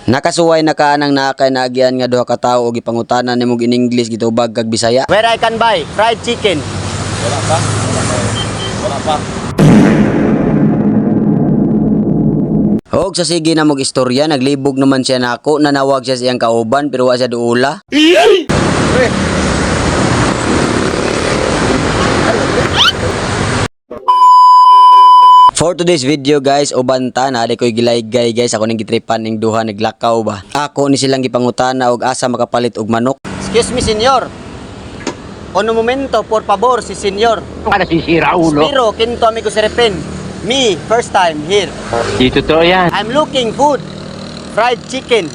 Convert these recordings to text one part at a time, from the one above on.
Nakasuway na kaanang nakay-naagian nga duha ka tawo og ipangutanan nimo in English gitubag kag Bisaya. Where I can buy fried chicken? Wala pa. Wala pa. Og sa sige na mong istorya, naglibog naman siya nako, nanawag siya sa iyang kauban pero wa siya duula. For today's video guys, ubanta na di ko'y gilaygay guys, ako ning gitripan ning duha naglakaw ba. Ako ni silang gipangutana og asa makapalit og manok. Excuse me, senyor. Uno momento, por favor, si senyor. Para sisira ulo. Pero, kinto amigo si Repen. Me, first time here. Di totoo yan. I'm looking food. Fried chicken.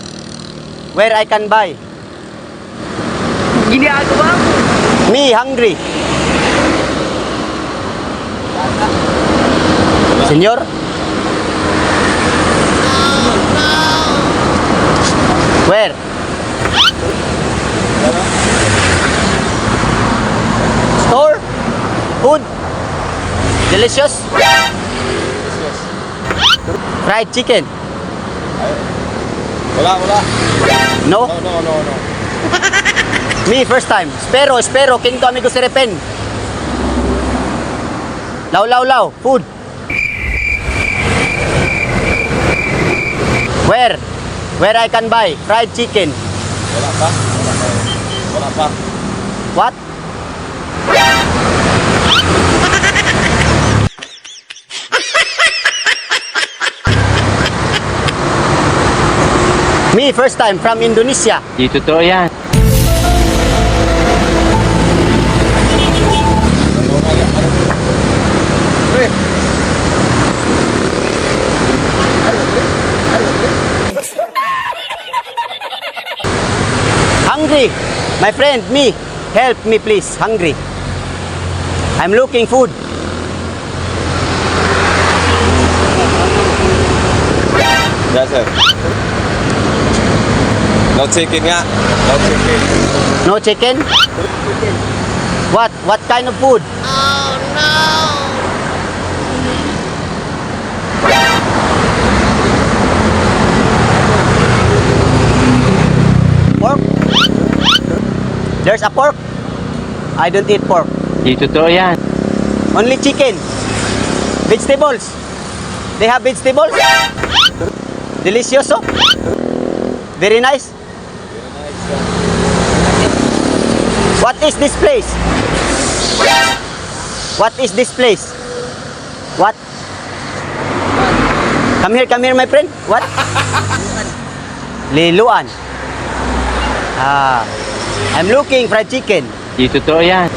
Where I can buy. Ginagawa mo. Me, hungry. Senyor? Where? Store? Food? Delicious? Fried chicken? Wala. No? No. Me, first time. Espero. Kinto amigo si Repen. Law. Food. Where I can buy fried chicken? Wala pa. Wala pa. What? Me, first time from Indonesia. Di totoo yan. Hungry. My friend, me. Help me please. Hungry. I'm looking food. Yes, sir. No chicken nga. No chicken. No chicken? What kind of food? Pork? There's a pork? I don't eat pork. Di totoo yan. Only chicken. Vegetables. They have vegetables? Delicioso? Very nice? What is this place? What is this place? What? Come here, my friend. What? Liluan. I'm looking fried chicken. Di totoo yan.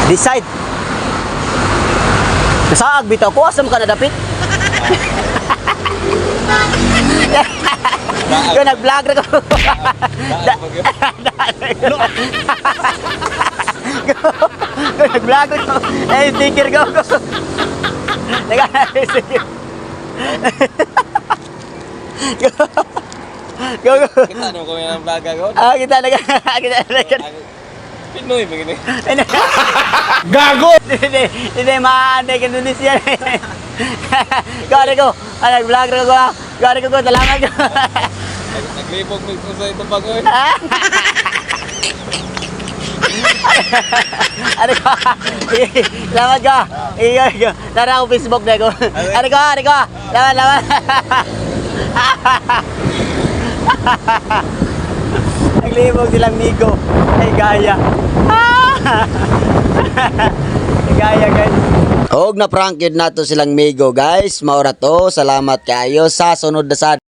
Decide. Nasaag bitaw ko, asam ka nadapit? Kung nag-vlog na ko. Kung nag-vlog ko. Eh, sticker ko. Sticker. Go. Kita nung kami ng vlog ako. Kita. Pinoy begini. Gago! Hindi maanay ka Indonesia. Gari ko. Nag-vlog na ko. Gari ko. Salamat ko. Naglibog mo sa itong bagoy. Ano ko? Salamat ko. Tara ako Facebook na ko. Ano ko? Salamat. Naglibog silang Migo. Ay gaya. Ay gaya guys. Og na prank yun nato silang Migo guys. Maura to, salamat kayo sa sunod na sad.